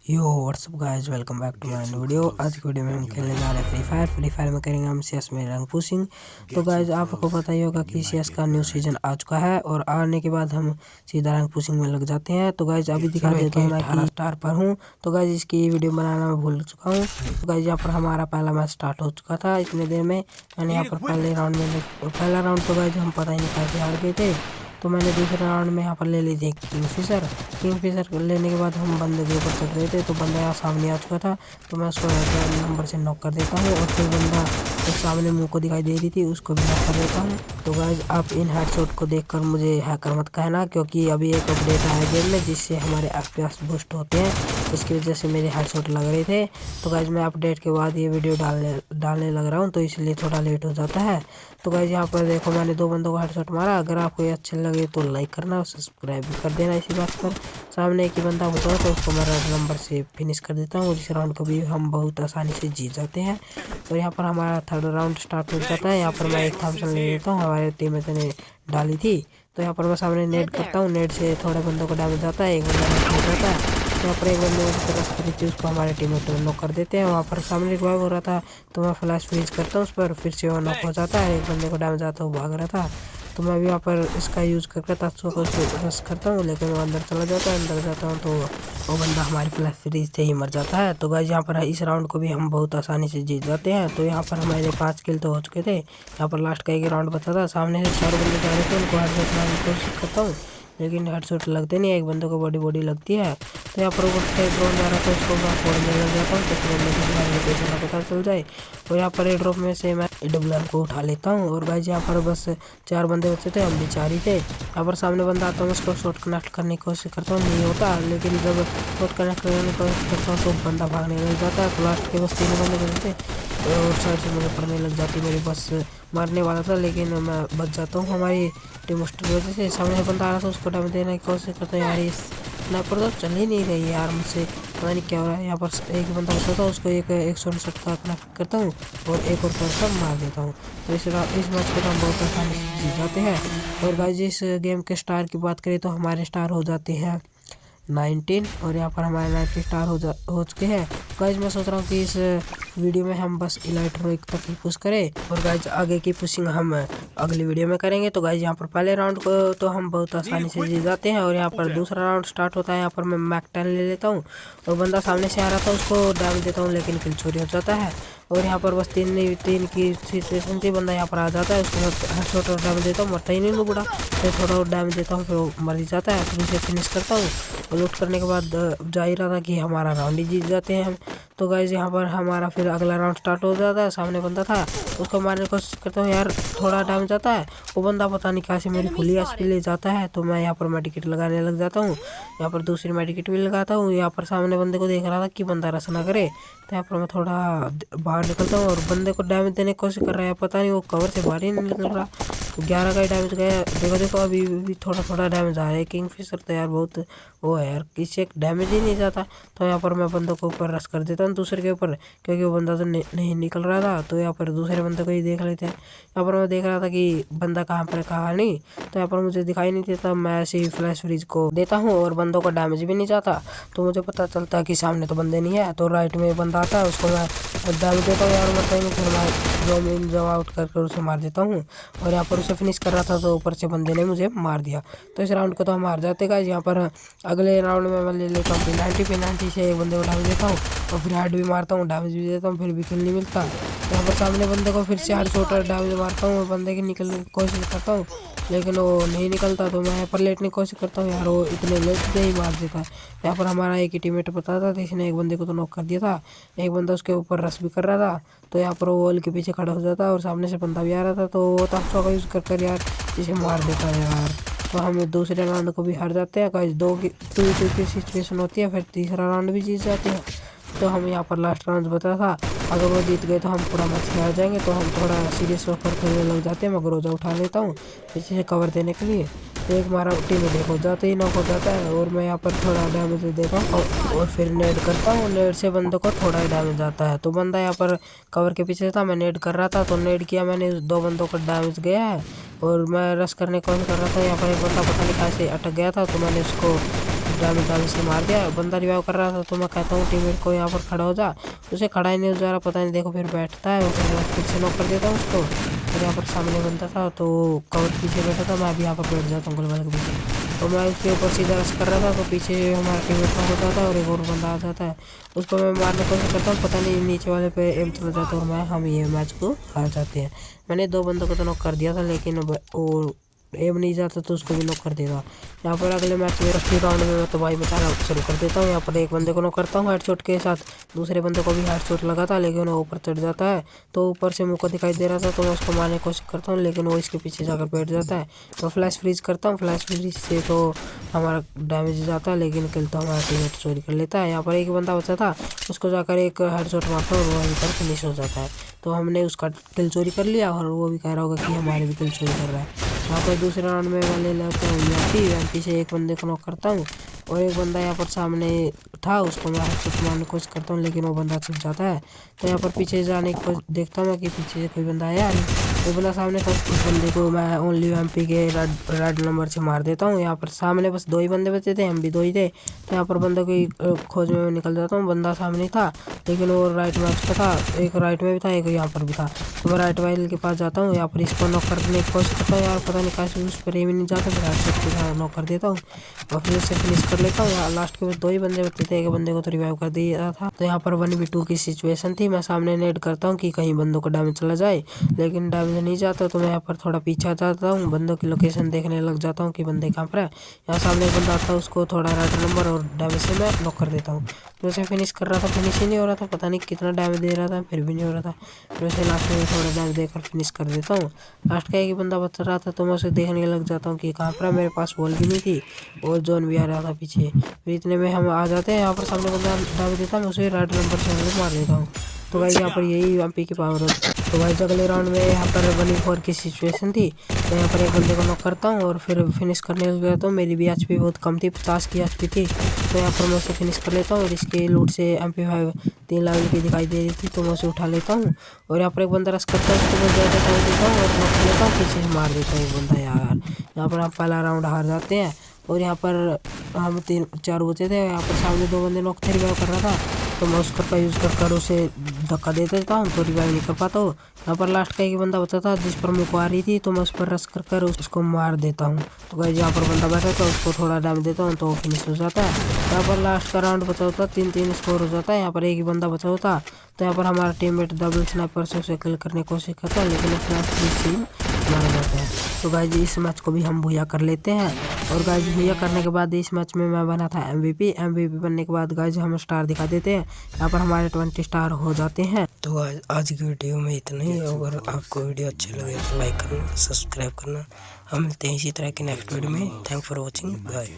Yo what's up guys, welcome back to my video. आज की video में हम खेलने जा रहे हैं फ्री फायर में करेंगे हम सीएस में रैंक पुशिंग। तो गाइस आपको पता ही होगा कि सीएस का न्यू सीजन आ चुका है और आने के बाद हम सीधा रैंक पुशिंग में लग जाते हैं। तो गाइस अभी दिखा देता हूँ मैं 18 स्टार पर हूँ। तो गाइस इसकी वीडियो बनाना मैं भूल चुका हूँ। तो गाइस यहाँ पर हमारा पहला मैच स्टार्ट हो चुका था इतने देर में। मैंने यहाँ पर पहला राउंड तो गाइस हम पता ही नहीं कैसे हार गए थे। तो मैंने दूसरे राउंड में यहाँ पर ले ली थी किंगफिशर लेने के बाद हम बंदे के ऊपर चढ़ रहे थे तो बंदा यहाँ सामने आ चुका था। तो मैं उसको नंबर से नॉक कर देता हूँ और फिर बंदा एक सामने मुंह को दिखाई दे रही थी उसको भी नॉक कर देता हूँ। तो गाइस आप इन हेडशॉट को देखकर मुझे हैकर मत कहना, क्योंकि अभी एक अपडेट आया गेम में जिससे हमारे FPS बूस्ट होते हैं। इसकी वजह से मेरे हेडशॉट लग रहे थे। तो गाइस मैं अपडेट के बाद ये वीडियो डालने लग रहा हूँ, तो इसलिए थोड़ा लेट हो जाता है। तो गाइस यहाँ पर देखो मैंने 2 बंदों को हेडशॉट मारा। अगर आपको ये अच्छे लगे तो लाइक करना और सब्सक्राइब भी कर देना। इसी बात पर सामने एक ही बंदा बचा तो उसको मैं रेड नंबर से फिनिश कर देता हूँ और इस राउंड को भी हम बहुत आसानी से जीत जाते हैं। और यहाँ पर हमारा थर्ड राउंड स्टार्ट हो जाता है। यहाँ पर मैं एक थॉम्सन ले लेता हूँ, हमारे टीममेट ने डाली थी। तो यहाँ पर मैं सामने नेट करता हूँ, नेट से थोड़े बंदों को डैमेज आता है, एक बंदा नॉक हो जाता है। यहाँ पर एक बंदे की तरफ करी थी उसको हमारे टीममेट नॉक कर देते हैं। वहाँ पर सामने रिवाइव हो रहा था तो मैं फ्लैश फ्रीज करता हूँ उस पर, फिर से वो नॉक हो जाता है। एक बंदे को डैमेज आता है वो भाग रहा था। तो मैं भी यहाँ पर इसका यूज़ करके तात्सो को रश करता हूँ, लेकिन वो अंदर चला जाता है। अंदर जाता हूँ तो वो बंदा हमारी फ्लैश फ्रीज से ही मर जाता है। तो गाइस यहाँ पर इस राउंड को भी हम बहुत आसानी से जीत जाते हैं। तो यहाँ पर हमारे 5 किल तो हो चुके थे। यहाँ पर लास्ट का एक राउंड बचा था, सामने से 4 बंदे जा रहे थे, उनको हेडशॉट मारने की कोशिश करता हूँ लेकिन हेडशॉट लगते नहीं, एक बंदे को बॉडी लगती है। तो यहाँ पर ऊपर से ड्रोन जा रहा था उसको मैं फोड़ने लग जाता हूँ ताकि बंदे को हमारे लोकेशन का पता चल जाए। और यहाँ पर एयर ड्रॉप में से मैं AWM को उठा लेता हूँ। और गाइस यहाँ पर बस 4 बंदे बचे थे, हम भी 4 ही थे। यहाँ पर सामने बंदा आता हूँ उसको शॉट कनेक्ट करने की कोशिश करता हूँ, नहीं होता। लेकिन जब शॉट कनेक्ट करने की कोशिश करता हूँ तो बंदा भागने लग जाता है। तो लास्ट के बस 3 बंदे बचे थे और साइड से मुझे पड़ने लग जाती, मेरी बस मारने वाला था लेकिन मैं बच जाता हूँ हमारी टीम की वजह से। सामने बंदा आ रहा था उसको डैमेज देने की कोशिश करता हूँ। यार इस स्नाइपर तो चल ही नहीं रही है यार, मुझसे पता नहीं क्या हो रहा है। यहाँ पर एक बंदा होता था उसको एक 168 का कनेक्ट करता हूँ और एक और कर मार देता हूँ। तो इस मैच को हम बहुत आसानी से जीत जाते हैं। और गाइस इस गेम के स्टार की बात करें तो हमारे स्टार हो जाते हैं 19 और यहाँ पर हमारे 90 स्टार हो चुके हैं। गाइज मैं सोच रहा हूँ कि इस वीडियो में हम बस इलाइट रोइक तक ही पुश करें और गाइज आगे की पुशिंग हम अगली वीडियो में करेंगे। तो गाइज यहाँ पर पहले राउंड को तो हम बहुत आसानी से जीत जाते हैं। और यहाँ पर दूसरा राउंड स्टार्ट होता है। यहाँ पर मैं मैक 10 ले लेता हूँ और बंदा सामने से आ रहा था उसको डैमेज देता हूँ लेकिन किल चोरी हो जाता है। और यहाँ पर बस 3 की सिचुएशन थी, बंदा यहाँ पर आ जाता है उसको हेडशॉट और डैमेज देता हूँ, मरता ही नहीं लुगड़ा। फिर थोड़ा और डैमेज देता हूँ फिर वो मर ही जाता है। फिर उसे फिनिश करता हूँ और लूट करने के बाद जा ही रहा था कि हमारा राउंड ही जीत जाते हैं हम। तो गाइज यहाँ पर हमारा फिर अगला राउंड स्टार्ट हो जाता है। सामने बंदा था उसको मारने की कोशिश करता हूँ, यार थोड़ा डैमेज आता है। वो बंदा पता नहीं कैसे मेरी फुली एचपी ले जाता है। तो मैं यहाँ पर मेडिकेट लगाने लग जाता हूँ, यहाँ पर दूसरी मेडिकेट भी लगाता हूँ। यहाँ पर सामने बंदे को देख रहा था कि बंदा रस ना करे, तो यहाँ पर मैं थोड़ा बाहर निकलता हूँ और बंदे को डैमेज देने की कोशिश कर रहा है, पता नहीं वो कवर से बाहर ही नहीं निकल रहा। 11 का ही डैमेज गया। देखो अभी भी थोड़ा डैमेज आ रहा है। किंगफिशर तो यार बहुत वो है यार, किसी एक डैमेज ही नहीं जाता। तो यहाँ पर मैं बंदों को ऊपर रश कर देता हूँ दूसरे के ऊपर, क्योंकि वो बंदा तो नहीं निकल रहा था। तो यहाँ पर दूसरे बंदे को ही देख लेते हैं। यहाँ पर मैं देख रहा था कि बंदा कहाँ पर कहाँ नहीं, तो यहाँ पर मुझे दिखाई नहीं देता। मैं ऐसे ही फ्लैश फ्रीज को देता हूँ और बंदों को डैमेज भी नहीं जाता। तो मुझे पता चलता है कि सामने तो बंदे नहीं है। तो राइट में बंदा आता है उसको मैं डैमेज देता हूँ यार, मरता ही नहीं। फिर मैं जब आउट करके उसे मार देता हूँ और यहाँ पर उसे फिनिश कर रहा था तो ऊपर से बंदे ने मुझे मार दिया। तो इस राउंड को तो हम हार जाते गाइस। यहाँ पर अगले राउंड में मैं ले लेता हूँ P90 से एक बंदे को डैमेज देता हूँ और फिर हेड भी मारता हूँ, डैमेज भी देता हूँ, फिर भी किल नहीं मिलता। यहाँ पर सामने बंदे को फिर से हेडशॉट और डैमेज मारता हूँ और बंदे की निकलने की कोशिश करता हूँ लेकिन वो नहीं निकलता। तो मैं यहाँ पर लेटने की कोशिश करता हूँ, यार वो इतने लेट से ही मार देता है। यहाँ पर हमारा एक ही टीममेट पता था, इसने एक बंदे को तो नॉक कर दिया था, एक बंदा उसके ऊपर रश भी कर रहा था। तो यहाँ पर वो वॉल के पीछे खड़ा हो जाता और सामने से बंदा भी आ रहा था, तो वो ताकतों का यूज़ कर यार इसे मार देता है यार। तो हम दूसरे राउंड को भी हार जाते हैं गाइस। 2-2 की सिचुएशन होती है, फिर तीसरा राउंड भी जीत जाते हैं। तो हम यहाँ पर लास्ट राउंड बता था, अगर वो जीत गए तो हम पूरा मैच हार जाएंगे। तो हम थोड़ा सीरियस होकर खेलने लग जाते हैं। मैं ग्रोजा उठा लेता हूँ पीछे से कवर देने के लिए। तो एक हमारा टीम में हो जाते ही नॉक हो जाता है और मैं यहाँ पर थोड़ा डैमेज देता हूँ और फिर नेट करता हूँ। नेट से बंदे को थोड़ा ही डैमेज आता है। तो बंदा यहाँ पर कवर के पीछे था, मैं नेट कर रहा था तो नेट किया मैंने, 2 बंदों को डैमेज गया है और मैं रश करने की कोशिश कर रहा था। यहाँ पर एक बंदा पता नहीं कैसे अटक गया था, तो मैंने उसको डैमेज से मार दिया। बंदा रिवाइव कर रहा था तो मैं कहता हूँ टीममेट को यहाँ पर खड़ा हो जा, उसे खड़ा ही नहीं हो जा रहा, पता नहीं देखो फिर बैठता है और फिर से नॉक कर देता हूँ उसको। फिर यहाँ पर सामने बनता था तो कवर पीछे बैठा था, मैं भी यहाँ पर बैठ जाता हूँ गुलवाल के पीछे। तो मैं उसके ऊपर सीधा रश कर रहा था तो पीछे हमारा टीममेट नॉक होता था और एक और बंदा आ जाता है, उसको मैं मारने की कोशिश करता हूँ, पता नहीं नीचे वाले पे एम चला जाता है और हम ये मैच को हार जाते हैं। मैंने 2 बंदों को तो नॉक कर दिया था लेकिन वो एम नहीं जाता तो उसको भी नॉक कर देगा। यहाँ पर अगले मैच में फर्स्ट राउंड में मैं तो भाई बताना शुरू कर देता हूँ। यहाँ पर एक बंदे को नॉक करता हूँ हेडशॉट के साथ, दूसरे बंदे को भी हेडशॉट लगा था लेकिन वो ऊपर चढ़ जाता है, तो ऊपर से मुँह को दिखाई दे रहा था तो मैं उसको मारने की कोशिश करता हूँ लेकिन वो इसके पीछे जाकर बैठ जाता है। मैं फ्लैश फ्रीज करता हूँ, फ्लैश फ्रीज से तो हमारा डैमेज जाता है लेकिन किल तो हमारा टीममेट चोरी कर लेता है। यहाँ पर एक बंदा बचा था, उसको जाकर एक हेडशॉट मारता हूँ और वहीं पर फिनिश हो जाता है। तो हमने उसका किल चोरी कर लिया और वो भी कह रहा होगा कि हमारे भी किल चोरी कर रहा है। यहाँ पर दूसरे राउंड में मैं ले लेता हूँ एमपी से एक बंदे को नॉक करता हूँ और एक बंदा यहाँ पर सामने था, उसको मैं हेडशॉट मारने की कोशिश करता हूँ लेकिन वो बंदा छुप जाता है। तो यहाँ पर पीछे जाने की देखता हूँ कि पीछे से कोई बंदा आया नहीं, तो बंदा सामने था, उस बंदे को मैं ओनली एमपी के रेड नंबर से मार देता हूँ। यहाँ पर सामने बस 2 ही बंदे बचे थे, हम भी 2 ही थे, तो यहाँ पर बंदे की खोज में निकल जाता हूँ। बंदा सामने था लेकिन वो राइट में का था, एक राइट में भी था एक यहाँ पर भी था, तो मैं राइट वाइल के पास जाता हूँ। यहाँ पर इसको नॉक करने की कोशिश करता हूँ, यार पता नहीं कैसे उस पर एम नहीं जाता, फिर हेडशॉट के साथ नॉक कर देता हूँ और फिर उससे फिनिश कर लेता हूँ। यहाँ लास्ट के बस 2 ही बंदे बचे थे, एक बंदे को तो रिवाइव कर दिया था। तो यहाँ पर 1v2 की सिचुएशन थी, मैं सामने नेट करता हूँ कि कहीं बंदों को डैमेज चला जाए लेकिन डैमेज नहीं जाता, तो मैं यहाँ पर थोड़ा पीछे जाता हूँ, बंदों की लोकेशन देखने लग जाता हूँ कि बंदे कहाँ पर है। यहाँ सामने एक बंदा आता है, उसको थोड़ा रेड नंबर और डैमेज से मैं नॉक कर देता हूँ। फिर उसे फिनिश कर रहा था, फिनिश ही नहीं हो रहा था, पता नहीं कितना डैमेज दे रहा था फिर भी नहीं हो रहा था। फिर उसे लास्ट में थोड़ा डैमेज देकर फिनिश कर देता हूँ। लास्ट का एक बंदा बच रहा था तो मैं उसे देखने लग जाता हूँ कि कहाँ पर है, मेरे पास बॉल भी नहीं थी और जोन भी आ रहा था पीछे। फिर इतने में हम आ जाते हैं, यहाँ पर सामने बंदा डैमेज देता है, मैं उसे रेड नंबर से मार देता हूँ। तो भाई यहाँ पर यही एमपी की पावर होती है। तो भाई अगले राउंड में यहाँ पर 1v4 की सिचुएशन थी, तो यहाँ पर एक बंदे को नॉक करता हूँ और फिर फिनिश करने लग गया। तो मेरी भी एचपी बहुत कम थी, 50 की एचपी थी, तो यहाँ पर मैं उसे फिनिश कर लेता हूँ और इसके लूट से MP5 3 लेवल की दिखाई दे रही थी तो मैं उसे उठा लेता हूँ और यहाँ पर एक बंदा रश करता है, उसको मैं ज़्यादा टाइम देता हूँ और नॉक लेता हूँ, पीछे से मार देता हूँ एक बंदा। यार यहाँ पर हम पहला राउंड हार जाते हैं और यहाँ पर हम 3-4 बचे थे। यहाँ पर सामने 2 बंदे नॉक थे, रिवाइव कर रहा था तो मैं उसका का यूज़ कर उसे धक्का दे देता हूँ तो रिवाइव नहीं कर पाता हूँ। यहाँ पर लास्ट का एक बंदा बचा था जिस पर मुझको आ रही थी, तो मैं उस पर रश कर उसको मार देता हूँ। तो गाइस यहाँ पर बंदा बैठा था, उसको थोड़ा डैमेज देता हूँ तो फिनिश हो जाता है। यहाँ पर लास्ट का राउंड बचा होता, 3-3 स्कोर हो जाता है। यहाँ पर एक ही बंदा बचा होता, तो यहाँ पर हमारा टीममेट डबल स्नाइपर से उसे किल करने की कोशिश करता है लेकिन उसमें मारा जाता है। तो गाइस इस मैच को भी हम भूया कर लेते हैं और गाइस भूया करने के बाद इस मैच में मैं बना था MVP बनने के बाद गाइस हम स्टार दिखा देते हैं, यहाँ पर हमारे 20 स्टार हो जाते हैं। तो गाइस आज की वीडियो में इतना ही। अगर आपको वीडियो अच्छी लगे तो लाइक करना, सब्सक्राइब करना। हम मिलते हैं इसी तरह की नेक्स्ट वीडियो में। Thank for watching, bye.